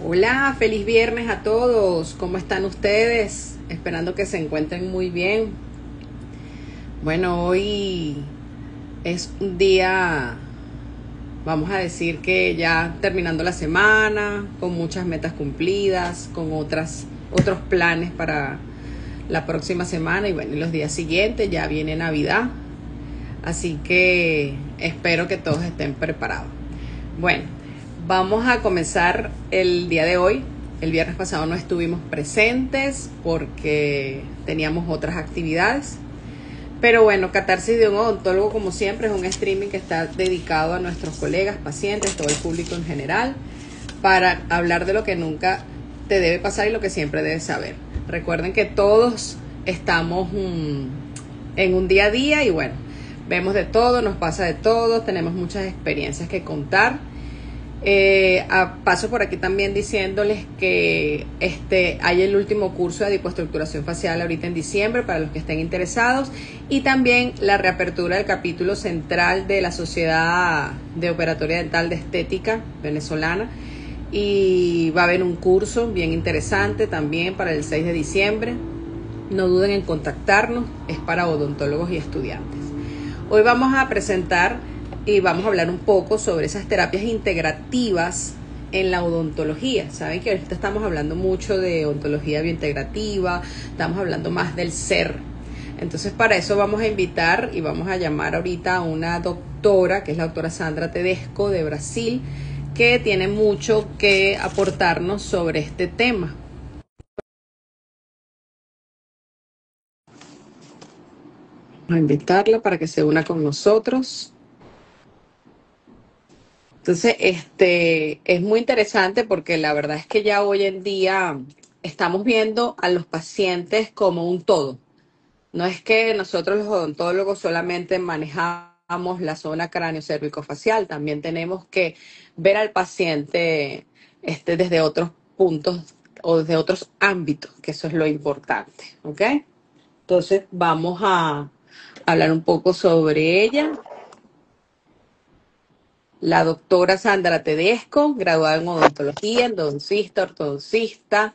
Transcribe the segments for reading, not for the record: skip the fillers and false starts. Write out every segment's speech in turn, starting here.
Hola, feliz viernes a todos. ¿Cómo están ustedes? Esperando que se encuentren muy bien. Bueno, hoy es un día, vamos a decir que ya terminando la semana, con muchas metas cumplidas, con otros planes para la próxima semana y bueno, y los días siguientes ya viene Navidad. Así que espero que todos estén preparados. Bueno, vamos a comenzar el día de hoy. El viernes pasado no estuvimos presentes porque teníamos otras actividades. Pero bueno, Catarsis de un Odontólogo, como siempre, es un streaming que está dedicado a nuestros colegas, pacientes, todo el público en general, para hablar de lo que nunca te debe pasar y lo que siempre debes saber. Recuerden que todos estamos en un día a día y bueno, vemos de todo, nos pasa de todo, tenemos muchas experiencias que contar. Paso por aquí también diciéndoles que hay el último curso de lipoestructuración facial ahorita en diciembre para los que estén interesados y también la reapertura del capítulo central de la Sociedad de Operatoria Dental de Estética venezolana y va a haber un curso bien interesante también para el 6 de diciembre. No duden en contactarnos, es para odontólogos y estudiantes. Hoy vamos a presentar y vamos a hablar un poco sobre esas terapias integrativas en la odontología. Saben que ahorita estamos hablando mucho de odontología biointegrativa, estamos hablando más del ser. Entonces para eso vamos a invitar y vamos a llamar ahorita a una doctora, que es la doctora Sandra Tedesco de Brasil, que tiene mucho que aportarnos sobre este tema. Vamos a invitarla para que se una con nosotros. Entonces, es muy interesante porque la verdad es que ya hoy en día estamos viendo a los pacientes como un todo. No es que nosotros los odontólogos solamente manejamos la zona cráneo-cérvico-facial, también tenemos que ver al paciente desde otros puntos o desde otros ámbitos, que eso es lo importante, ¿ok? Entonces, vamos a hablar un poco sobre ella. La doctora Sandra Tedesco, graduada en odontología, ortodoncista,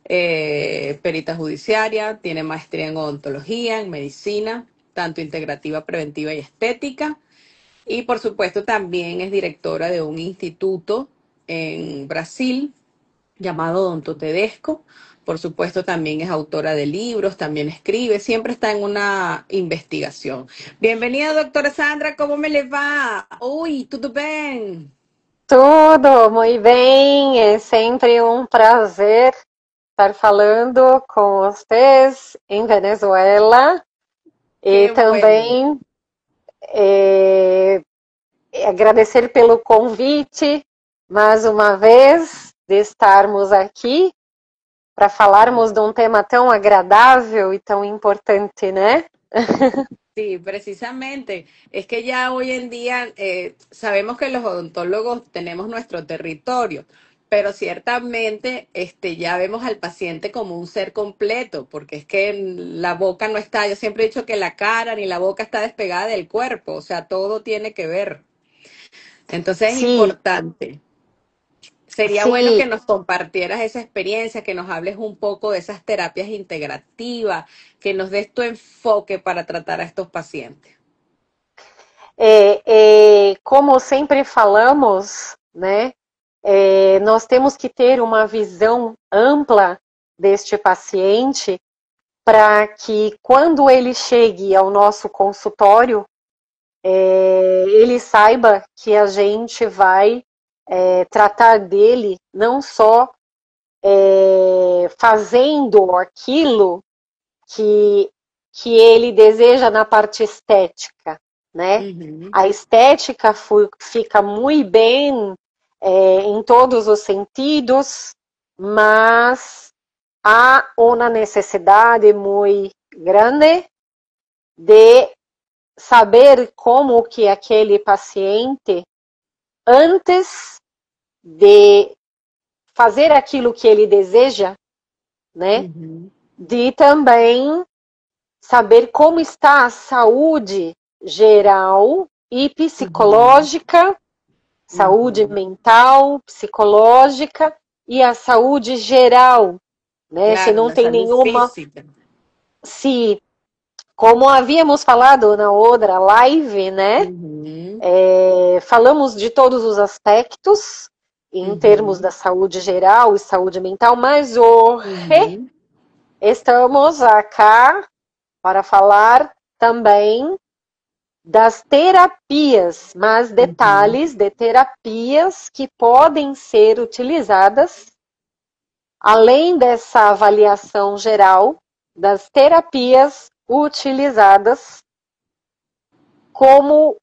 perita judiciaria, tiene maestría en odontología, en medicina, tanto integrativa, preventiva y estética. Y por supuesto también es directora de un instituto en Brasil llamado Odonto Tedesco. Por supuesto, también es autora de libros, también escribe, siempre está en una investigación. Bienvenida, doctora Sandra, ¿cómo me le va? Oi, tudo bem? Tudo muito bem, é sempre um prazer estar falando com vocês em Venezuela e Qué bueno. também agradecer pelo convite mais uma vez de estarmos aqui para falarmos de um tema tão agradável e tão importante, né? Sí, precisamente. Es que ya hoy en día sabemos que los odontólogos tenemos nuestro territorio, pero ciertamente ya vemos al paciente como un ser completo, porque es que la boca no está, yo siempre he dicho que la cara ni la boca está despegada del cuerpo, o sea, todo tiene que ver. Entonces es Sim, importante. Sería bueno sim. que nos compartieras esa experiencia, que nos hables un poco de esas terapias integrativas, que nos des tu enfoque para tratar a estos pacientes. Como sempre falamos, né? Nós temos que ter uma visão ampla deste paciente para que quando ele chegue ao nosso consultório, ele saiba que a gente vai tratar dele não só fazendo aquilo que, que ele deseja na parte estética, né? Uhum. A estética fica muito bem em todos os sentidos, mas há uma necessidade muito grande de saber como que aquele paciente, antes de fazer aquilo que ele deseja, né, Uhum. de também saber como está a saúde geral e Uhum. psicológica, saúde Uhum. mental, psicológica, e a saúde geral, né? Se Claro, não la tem salud nenhuma, física. se, como havíamos falado na outra live, né? Ujú, Falamos de todos os aspectos em termos ujú, da saúde geral e saúde mental, mas hoje ujú, estamos acá para falar também das terapias, mas ujú. detalhes de terapias que podem ser utilizadas, além dessa avaliação geral, das terapias utilizadas como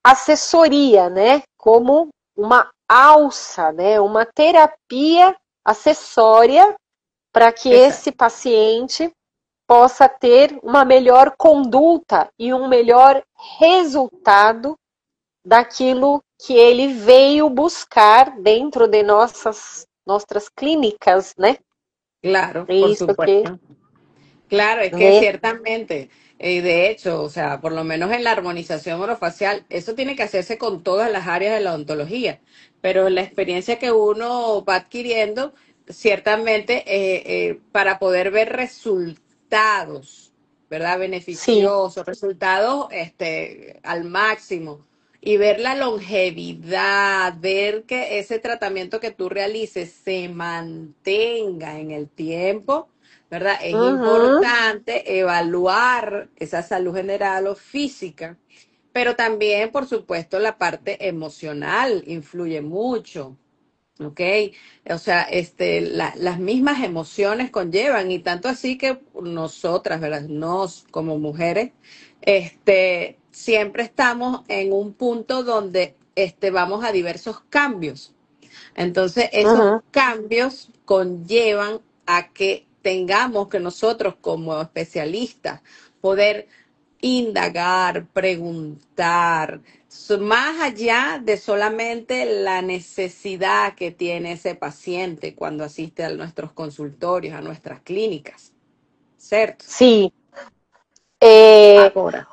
assessoria, né? Como uma alça, né? Uma terapia acessória para que esse Exacto. paciente possa ter uma melhor conduta e um melhor resultado daquilo que ele veio buscar dentro de nossas clínicas, né? Claro, É por isso que, supuesto. Claro, es que né? ciertamente, de hecho, o sea, por lo menos en la armonización orofacial, eso tiene que hacerse con todas las áreas de la odontología, pero la experiencia que uno va adquiriendo, ciertamente, para poder ver resultados, ¿verdad? Sim. Beneficiosos, resultados, al máximo, y ver la longevidad, ver que ese tratamiento que tú realices se mantenga en el tiempo, ¿verdad? Es Uhum, importante evaluar esa salud general o física, pero también, por supuesto, la parte emocional influye mucho. ¿Ok? O sea, las mismas emociones conllevan y tanto así que nosotras, ¿verdad? Nos como mujeres, siempre estamos en un punto donde, vamos a diversos cambios. Entonces, esos uhum, cambios conllevan a que tengamos que nosotros como especialistas poder indagar, preguntar, más allá de solamente la necesidad que tiene ese paciente cuando asiste a nuestros consultorios, a nuestras clínicas, ¿cierto? sim. É, Ahora,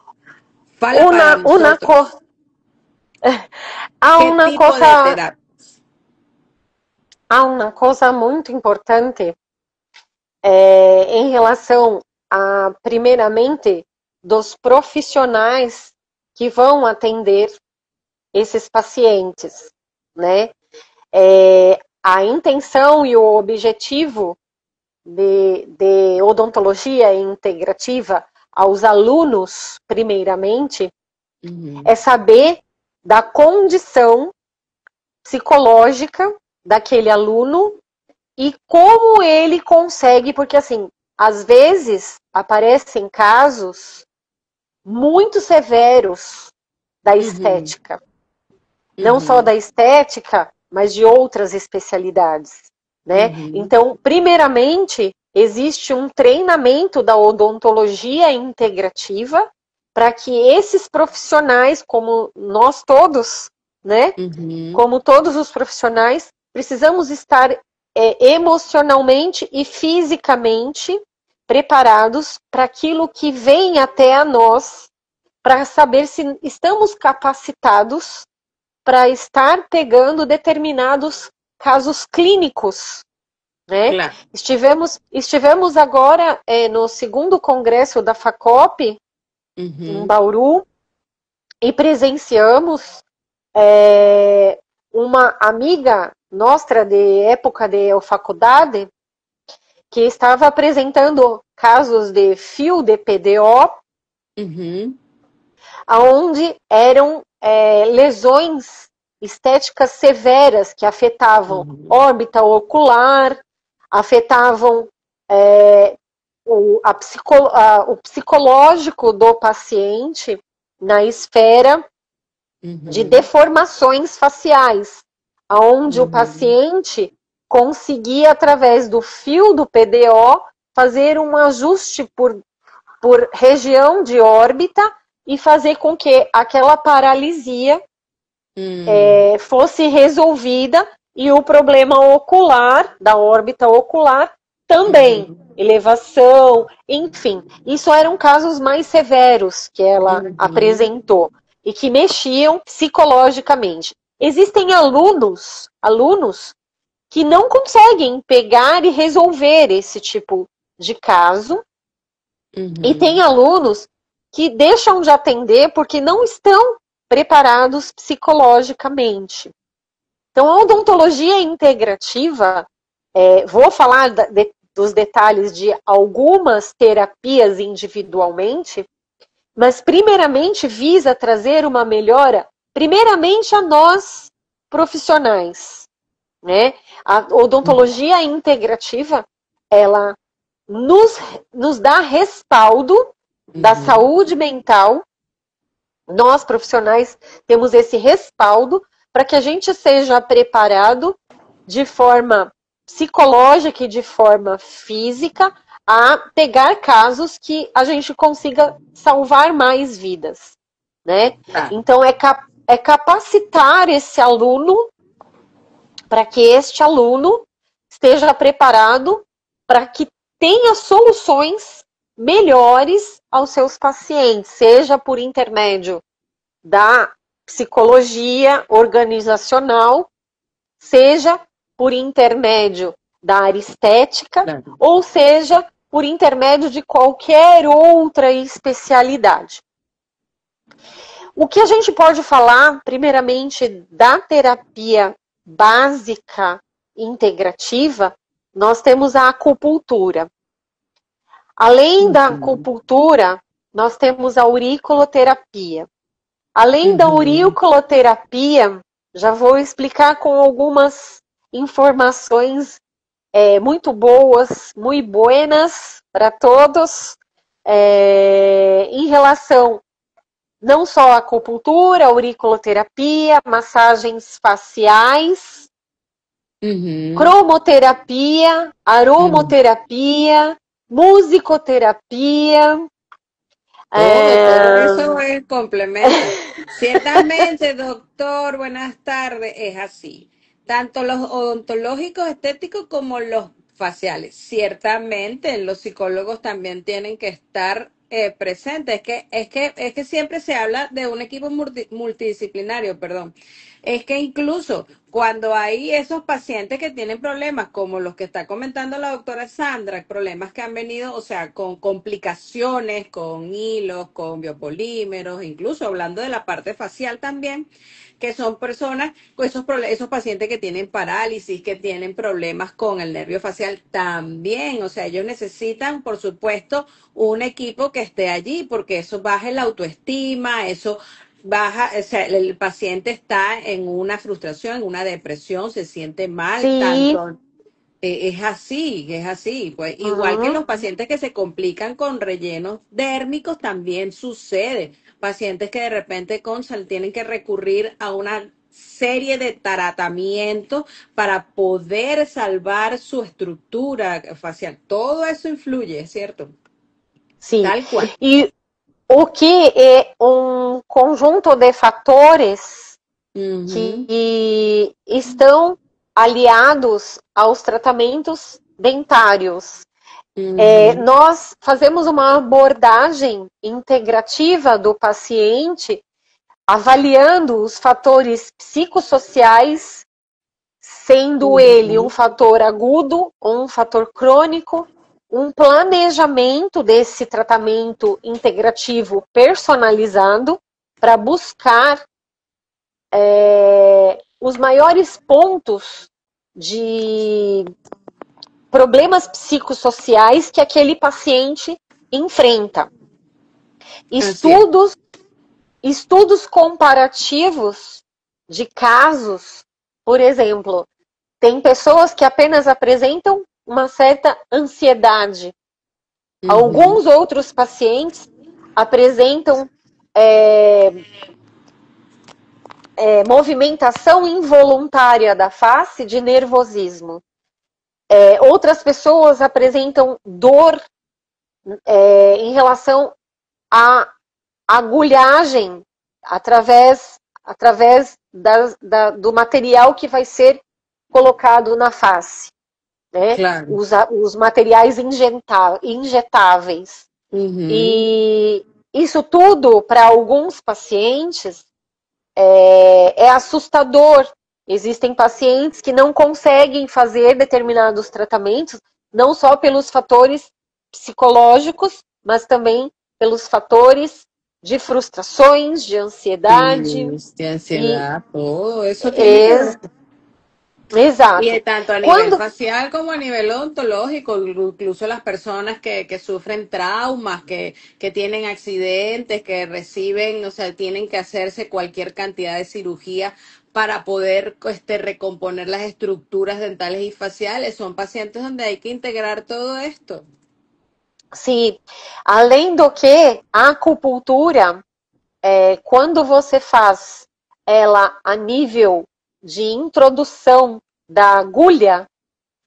fala para uma, nosotros, há ¿qué uma tipo de coisa, terapia? há uma coisa muito importante em relação a, primeiramente, dos profissionais que vão atender esses pacientes, né? A intenção e o objetivo de odontologia integrativa aos alunos, primeiramente, Ujú, é saber da condição psicológica daquele aluno e como ele consegue, porque assim, às vezes aparecem casos muito severos da ujú, estética, não só ujú, da estética, mas de outras especialidades, né? ujú, Então, primeiramente, existe um treinamento da odontologia integrativa para que esses profissionais, como nós todos, né? ujú, Como todos os profissionais, precisamos estar emocionalmente e fisicamente preparados para aquilo que vem até a nós, para saber se estamos capacitados para estar pegando determinados casos clínicos, né? claro. Estivemos agora no segundo congresso da FACOP, em Ujú, Bauru, e presenciamos uma amiga nossa de época de faculdade que estava apresentando casos de fio de PDO, ujú, onde eram lesões estéticas severas que afetavam ujú, órbita ocular, afetavam é, o psicológico do paciente na esfera de ujú, deformações faciais, onde o ujú. paciente conseguia, através do fio do PDO, fazer um ajuste por região de órbita e fazer com que aquela paralisia Mm, fosse resolvida e o problema ocular, da órbita ocular, também. ujú, Elevação, enfim. Isso eram casos mais severos que ela ujú, apresentou e que mexiam psicologicamente. Existem alunos que não conseguem pegar e resolver esse tipo de caso. E tem alunos que deixam de atender porque não estão preparados psicologicamente. Então, a odontologia integrativa, vou falar dos detalhes de algumas terapias individualmente, mas primeiramente visa trazer uma melhora, primeiramente a nós profissionais, né? A odontologia integrativa, ela nos dá respaldo da saúde mental. Nós, profissionais, temos esse respaldo para que a gente seja preparado de forma psicológica e de forma física a pegar casos que a gente consiga salvar mais vidas, né? Então, é capacitar esse aluno para que este aluno esteja preparado para que tenha soluções melhores aos seus pacientes, seja por intermédio da psicologia organizacional, seja por intermédio da área estética, ou seja por intermédio de qualquer outra especialidade. O que a gente pode falar, primeiramente, da terapia básica integrativa, nós temos a acupuntura. Além da acupuntura, nós temos a auriculoterapia. Além da auriculoterapia, já vou explicar com algumas informações muito boas, muito buenas para todos, em relação não só à acupuntura, auriculoterapia, massagens faciais, cromoterapia, aromoterapia, musicoterapia. Todo eso es complemento. Ciertamente, doctor, buenas tardes, es así. Tanto los odontológicos estéticos como los faciales. Ciertamente, los psicólogos también tienen que estar presentes. Es que siempre se habla de un equipo multidisciplinario, perdón. Es que incluso cuando hay esos pacientes que tienen problemas, como los que está comentando la doctora Sandra, problemas que han venido, o sea, con complicaciones, con hilos, con biopolímeros, incluso hablando de la parte facial también, que son personas, esos pacientes que tienen parálisis, que tienen problemas con el nervio facial también, o sea, ellos necesitan, por supuesto, un equipo que esté allí, porque eso baja la autoestima, eso baja, o sea, el paciente está en una frustración, en una depresión, se siente mal, Sí. tanto es así, pues igual que los pacientes que se complican con rellenos dérmicos también sucede, pacientes que de repente tienen que recurrir a una serie de tratamientos para poder salvar su estructura facial, todo eso influye, ¿cierto? Sim, Tal cual. e o que é um conjunto de fatores que estão aliados aos tratamentos dentários. Nós fazemos uma abordagem integrativa do paciente, avaliando os fatores psicossociais, sendo ele um fator agudo ou um fator crônico, um planejamento desse tratamento integrativo personalizado para buscar os maiores pontos de problemas psicossociais que aquele paciente enfrenta. Estudos comparativos de casos, por exemplo, tem pessoas que apenas apresentam uma certa ansiedade. Alguns outros pacientes apresentam movimentação involuntária da face de nervosismo. Outras pessoas apresentam dor em relação à agulhagem através do material que vai ser colocado na face. Né? Claro. Os materiais injetáveis. E isso tudo, para alguns pacientes, é assustador, Existem pacientes que não conseguem fazer determinados tratamentos, não só pelos fatores psicológicos, mas também pelos fatores de frustrações, de ansiedade. Sí, de E ansiedad, todo eso tiene que é ver. Y exato. tanto a nivel Quando facial como a nivel odontológico, incluso las personas que sufren traumas, que tienen accidentes, que reciben, o sea, tienen que hacerse cualquier cantidad de cirugía para poder recomponer las estructuras dentales y faciales, son pacientes donde hay que integrar todo esto. se, além do que, a acupuntura, quando você faz ela a nível de introdução da agulha,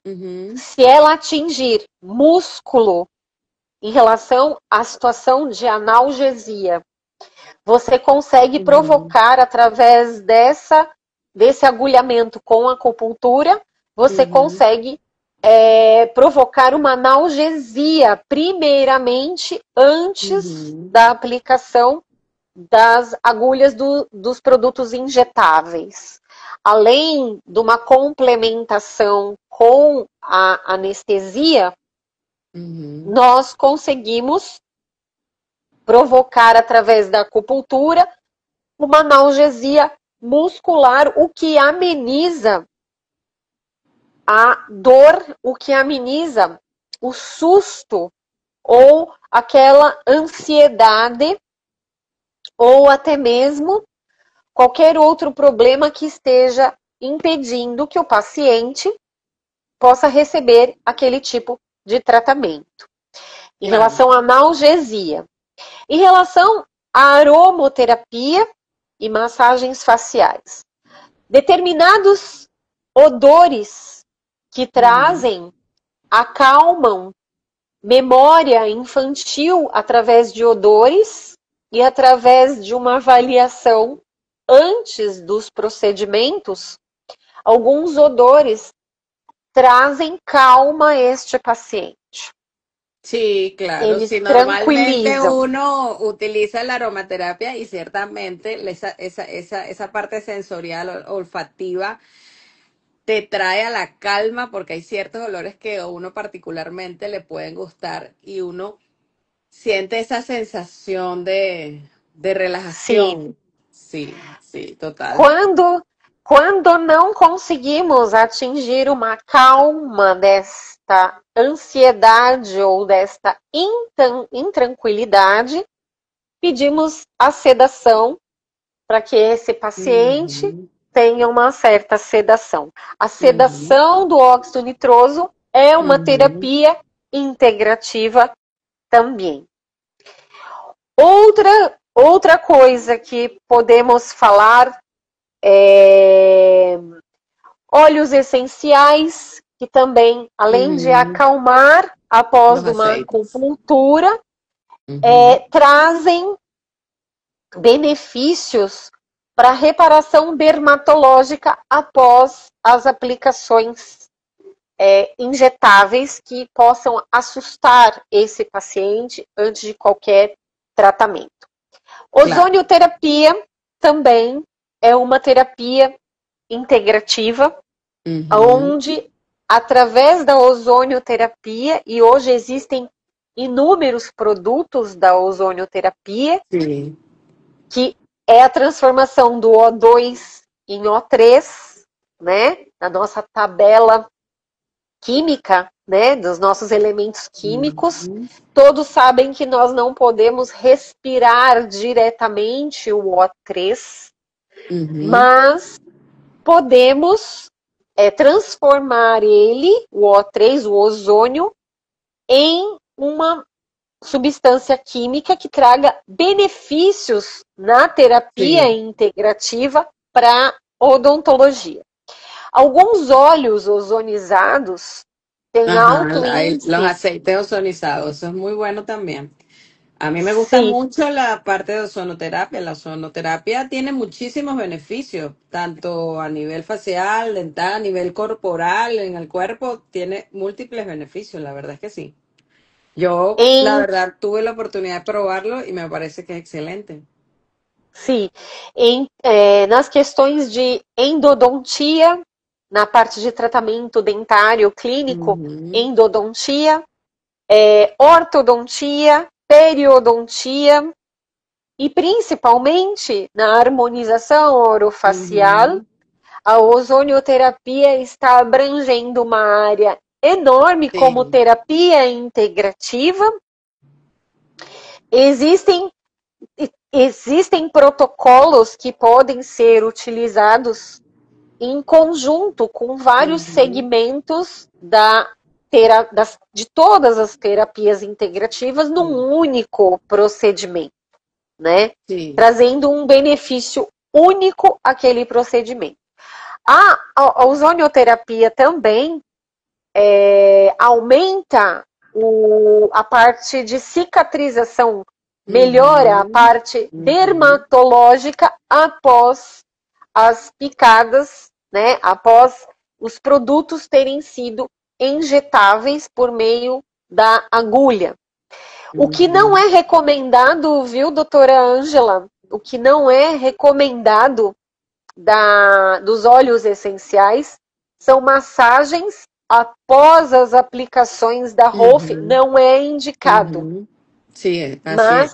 Ujú, se ela atingir músculo em relação à situação de analgesia, você consegue ujú, provocar através desse agulhamento com acupuntura, você ujú, consegue provocar uma analgesia, primeiramente, antes ujú, da aplicação das agulhas dos produtos injetáveis. Além de uma complementação com a anestesia, ujú, nós conseguimos provocar através da acupuntura uma analgesia muscular, o que ameniza a dor, o que ameniza o susto ou aquela ansiedade ou até mesmo qualquer outro problema que esteja impedindo que o paciente possa receber aquele tipo de tratamento. Em claro. relação à analgesia. Em relação à aromoterapia e massagens faciais. Determinados odores que Ujú, trazem, acalmam memória infantil através de odores e através de uma avaliação antes dos procedimentos, alguns odores trazem calma a este paciente. sí, claro. Eles Sí, normalmente tranquilizam. uno utiliza la aromaterapia y ciertamente esa parte sensorial olfativa te trae a la calma porque hay ciertos olores que a uno particularmente le pueden gustar y uno siente esa sensación de Sim. relajación. Sí, sí, total. Quando não conseguimos atingir uma calma desta ansiedade ou desta intranquilidade, pedimos a sedação para que esse paciente Ujú, tenha uma certa sedação. A ujú, sedação do óxido nitroso é uma ujú, terapia integrativa também. Outra coisa que podemos falar é óleos essenciais, que também, além de ujú. acalmar após Los uma aceites. acupuntura, Ujú, trazem benefícios para a reparação dermatológica após as aplicações injetáveis que possam assustar esse paciente antes de qualquer tratamento. claro. Ozonioterapia também é uma terapia integrativa, Ujú, onde, através da ozonioterapia, e hoje existem inúmeros produtos da ozonioterapia, sí. que é a transformação do O2 em O3, né? Na nossa tabela química, né? Dos nossos elementos químicos. Ujú, Todos sabem que nós não podemos respirar diretamente o O3, ujú, mas podemos transformar ele, o O3, o ozônio, em uma substância química que traga benefícios na terapia sí. integrativa para odontologia. Alguns óleos ozonizados têm Ajá, alto hay los índice. aceites ozonizados, eso es muy bueno también. A mí me gusta Sim, mucho la parte de ozonoterapia. La ozonoterapia tiene muchísimos beneficios, tanto a nivel facial, dental, a nivel corporal, en el cuerpo, tiene múltiples beneficios, la verdad es que sí. Yo, la em verdad, tuve la oportunidad de probarlo y me parece que es excelente. Sim. Nas questões de endodontia, na parte de tratamento dentário clínico, Uhum, endodontia, ortodontia, periodontia e principalmente na harmonização orofacial, uhum, a ozonioterapia está abrangendo uma área enorme como sim. terapia integrativa. Existem, existem protocolos que podem ser utilizados em conjunto com vários Uhum, segmentos de todas as terapias integrativas sim. num único procedimento, né? Sim. Trazendo um benefício único àquele procedimento. A ozonioterapia também aumenta a parte de cicatrização, melhora a Uhum, parte uhum, dermatológica após as picadas, né? Após os produtos terem sido injetáveis por meio da agulha. O que não uhum, é recomendado, viu, doutora Ângela? O que não é recomendado dos óleos essenciais são massagens após as aplicações da ROF, uhum, não é indicado. uhum. Sí, así Mas es.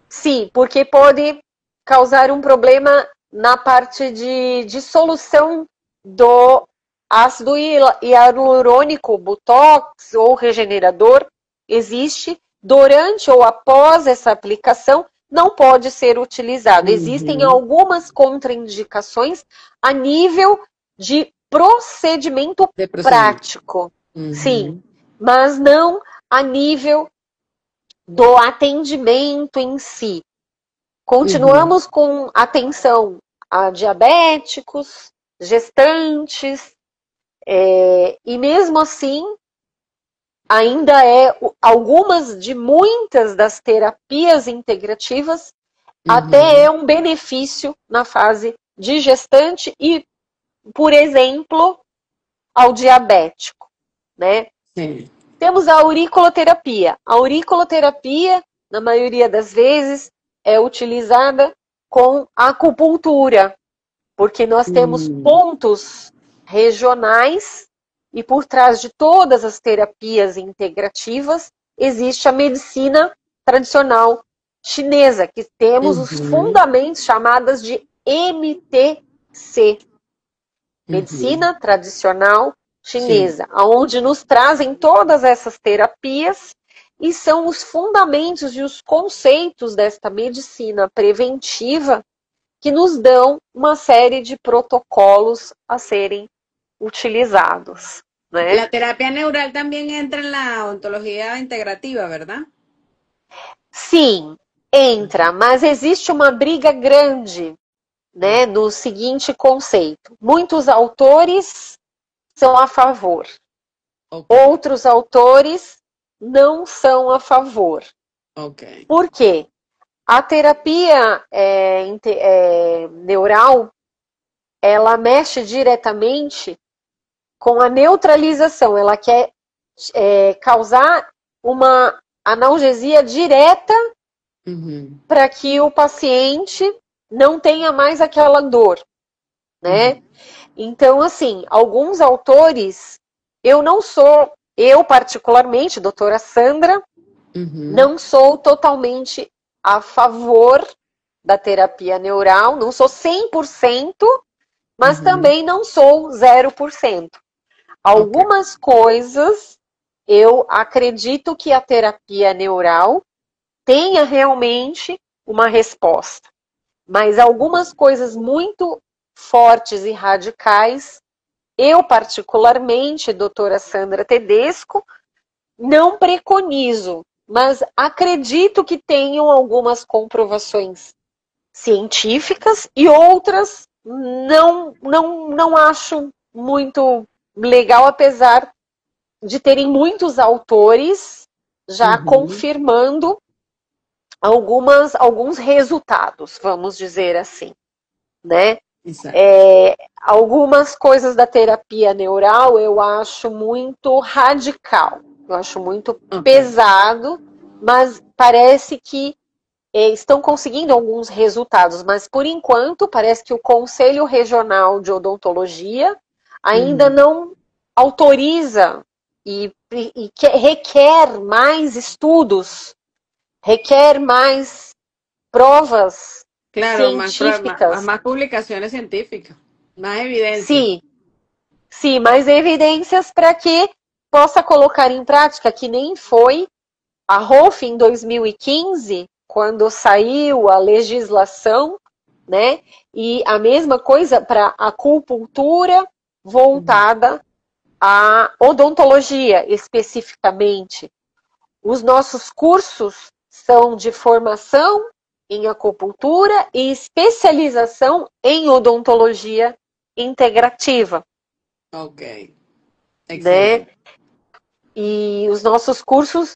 sim, porque pode causar um problema na parte de dissolução do ácido hialurônico, botox ou regenerador. Existe durante ou após essa aplicação, não pode ser utilizado. Existem Uhum, algumas contraindicações a nível de procedimento de procedimiento. prático, sim, Ujú, mas não a nível do atendimento em si. ujú, Continuamos com atenção a diabéticos, gestantes, e mesmo assim, ainda algumas de muitas das terapias integrativas, até ujú. é um benefício na fase de gestante e, por exemplo, ao diabético, né? Sí. Temos a auriculoterapia. A auriculoterapia, na maioria das vezes, é utilizada com acupuntura, porque nós temos Mm, pontos regionais e por trás de todas as terapias integrativas existe a medicina tradicional chinesa, que temos os ujú, fundamentos chamadas de MTC, ujú. medicina tradicional Sí. chinesa, aonde nos trazem todas essas terapias e são os fundamentos e os conceitos desta medicina preventiva que nos dão uma série de protocolos a serem utilizados, né? La terapia neural también entra en la ontología integrativa, ¿verdad? Sim, entra, mas existe uma briga grande, né, no seguinte conceito. Muitos autores são a favor, Ok, outros autores não são a favor. ok. Por quê? A terapia neural, ela mexe diretamente com a neutralização, ela quer causar uma analgesia direta Ujú, para que o paciente não tenha mais aquela dor, né? ujú, Então, assim, alguns autores, eu particularmente, doutora Sandra, ujú, não sou totalmente a favor da terapia neural, não sou 100%, mas ujú. também não sou 0%. Ok. Algumas coisas eu acredito que a terapia neural tenha realmente uma resposta, mas algumas coisas muito fortes e radicais, eu particularmente, doutora Sandra Tedesco, não preconizo, mas acredito que tenham algumas comprovações científicas e outras não acho muito legal, apesar de terem muitos autores já Ujú, confirmando alguns resultados, vamos dizer assim, né? exacto. Algumas coisas da terapia neural eu acho muito radical, eu acho muito Ok. pesado, mas parece que estão conseguindo alguns resultados, mas por enquanto parece que o Conselho Regional de Odontologia ainda não autoriza e requer mais estudos, requer mais provas científicas. Más publicaciones científicas, más evidencia. Sim, mais evidências para que possa colocar em prática, que nem foi a ROF em 2015, quando saiu a legislação, né? E a mesma coisa para a acupuntura voltada à odontologia, especificamente. Os nossos cursos são de formação em acupuntura e especialização em odontologia integrativa. Ok. Excelente. Né? E os nossos cursos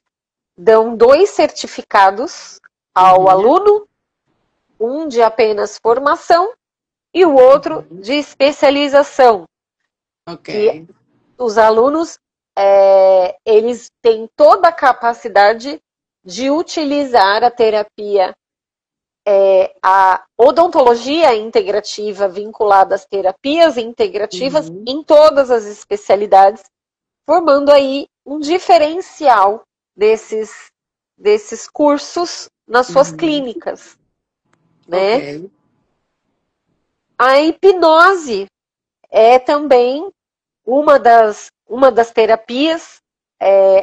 dão 2 certificados ao aluno, um de apenas formação e o outro de especialização. Ok. Que os alunos, eles têm toda a capacidade de utilizar a terapia, a odontologia integrativa vinculada às terapias integrativas em todas as especialidades, formando aí um diferencial desses cursos nas suas clínicas. Né? Okay. A hipnose é também uma das terapias,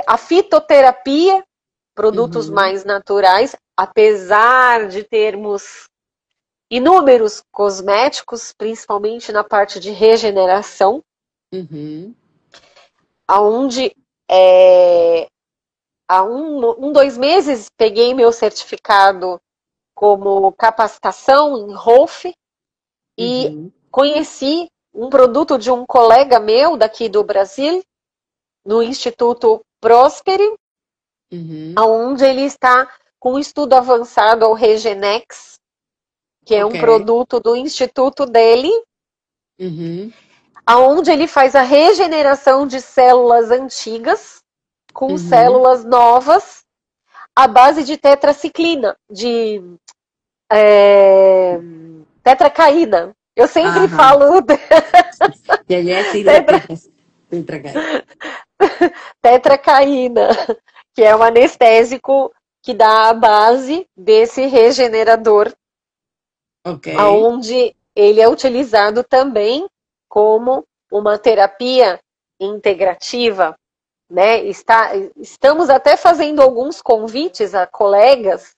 a fitoterapia, produtos mais naturais, apesar de termos inúmeros cosméticos, principalmente na parte de regeneração, onde há 2 meses peguei meu certificado como capacitação em ROF e conheci um produto de um colega meu daqui do Brasil, no Instituto Prosperi, onde ele está com um estudo avançado ao Regenex, que é um produto do instituto dele, onde ele faz a regeneração de células antigas com células novas à base de tetraciclina, de tetracaína. Eu sempre falo tetracaína, que é um anestésico que dá a base desse regenerador, onde ele é utilizado também como uma terapia integrativa, né? Estamos até fazendo alguns convites a colegas,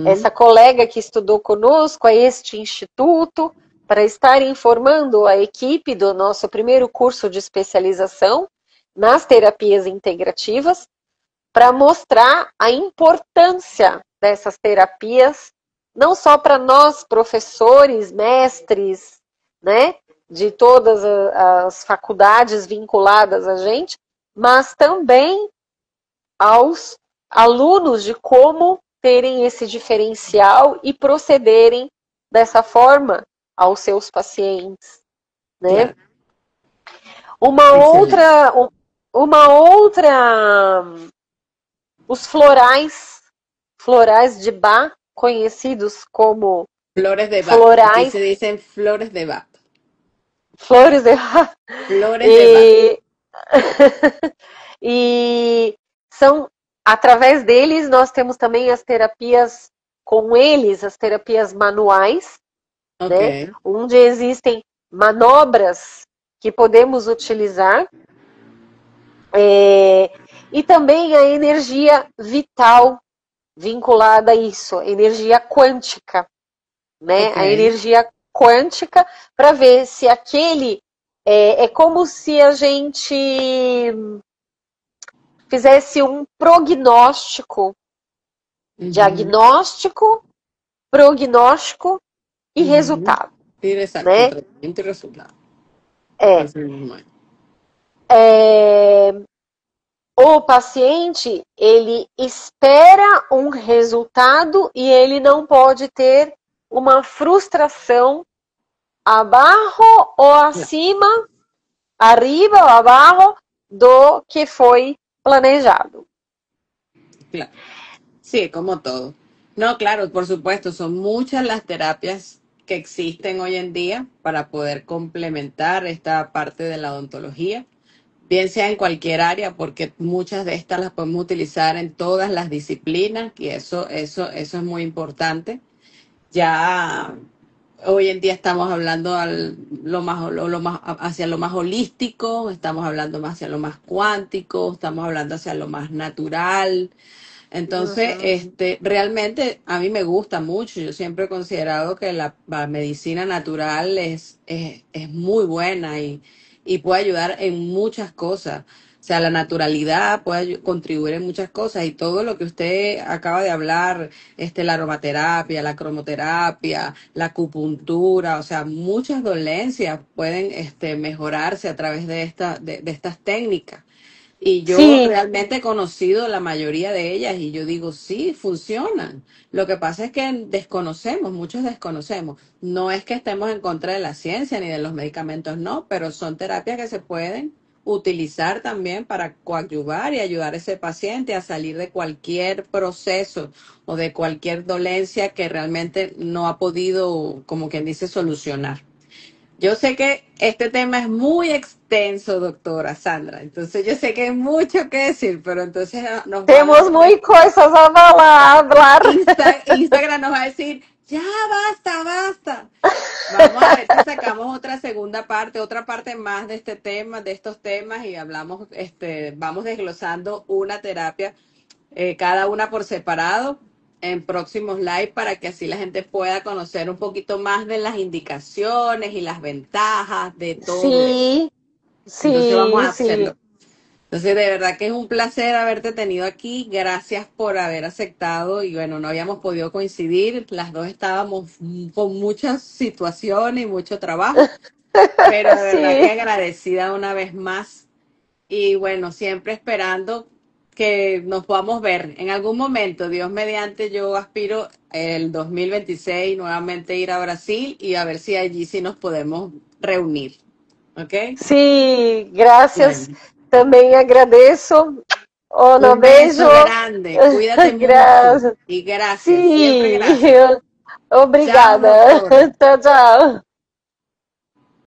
essa colega que estudou conosco, a este instituto, para estar informando a equipe do nosso primeiro curso de especialização nas terapias integrativas, para mostrar a importância dessas terapias, não só para nós, professores, mestres, né, de todas as faculdades vinculadas a gente, mas também aos alunos de como terem esse diferencial e procederem dessa forma aos seus pacientes, né? Claro. Uma outra, os florais de Bach, conhecidos como flores de Bach. Florais. Aquí se dicen flores de Bach. Flores de Bach. Flores de Bach. E são, através deles, nós temos também as terapias com eles, as terapias manuais, né? Onde existem manobras que podemos utilizar, e também a energia vital vinculada a isso, energia quântica, né? A energia quântica, para ver se aquele é como se a gente fizesse um prognóstico, diagnóstico, prognóstico e resultado. Exacto, né? Tratamento e resultado. O paciente, ele espera um resultado e ele não pode ter uma frustração abaixo ou acima, arriba ou abaixo do que foi planejado. Claro. Sí, como todo. No, claro, por supuesto, son muchas las terapias que existen hoy en día para poder complementar esta parte de la odontología, bien sea en cualquier área, porque muchas de estas las podemos utilizar en todas las disciplinas y eso es muy importante. Ya hoy en día estamos hablando lo más, hacia lo más holístico, estamos hablando más hacia lo más cuántico, estamos hablando hacia lo más natural. Entonces, Uhum. realmente a mí me gusta mucho. Yo siempre he considerado que la medicina natural es muy buena y puede ayudar en muchas cosas. O sea, la naturalidad puede contribuir en muchas cosas y todo lo que usted acaba de hablar, la aromaterapia, la cromoterapia, la acupuntura, o sea, muchas dolencias pueden, mejorarse a través de estas técnicas. Y yo Sim, realmente he conocido la mayoría de ellas y yo digo, sí, funcionan. Lo que pasa es que desconocemos, muchos desconocemos. No es que estemos en contra de la ciencia ni de los medicamentos, no, pero son terapias que se pueden utilizar también para coadyuvar y ayudar a ese paciente a salir de cualquier proceso o de cualquier dolencia que realmente no ha podido, como quien dice, solucionar. Yo sé que este tema es muy extenso, doctora Sandra, entonces yo sé que hay mucho que decir, pero entonces nos van a temos tener, muitas coisas a falar. Instagram nos va a decir, ya basta, basta. Vamos a ver si sacamos otra segunda parte, otra parte más de este tema, de estos temas y hablamos, vamos desglosando una terapia cada una por separado en próximos live para que así la gente pueda conocer un poquito más de las indicaciones y las ventajas de todo eso. Sim, Entonces vamos sim, a sim. hacerlo. Entonces de verdad que es un placer haberte tenido aquí. Gracias por haber aceptado y bueno, no habíamos podido coincidir. Las dos estábamos con muchas situaciones y mucho trabajo, pero de verdad que Sim. agradecida una vez más y bueno, siempre esperando que nos podamos ver en algún momento. Dios mediante, yo aspiro el 2026 nuevamente ir a Brasil y a ver si allí sí nos podemos reunir. ¿Ok? Sim, graças. Bueno, Também agradeço. Um un beijo. beso grande, cuídate mucho Graças. y gracias, siempre Sim, gracias. Chao, obrigada. doctora. Tchau, tchau.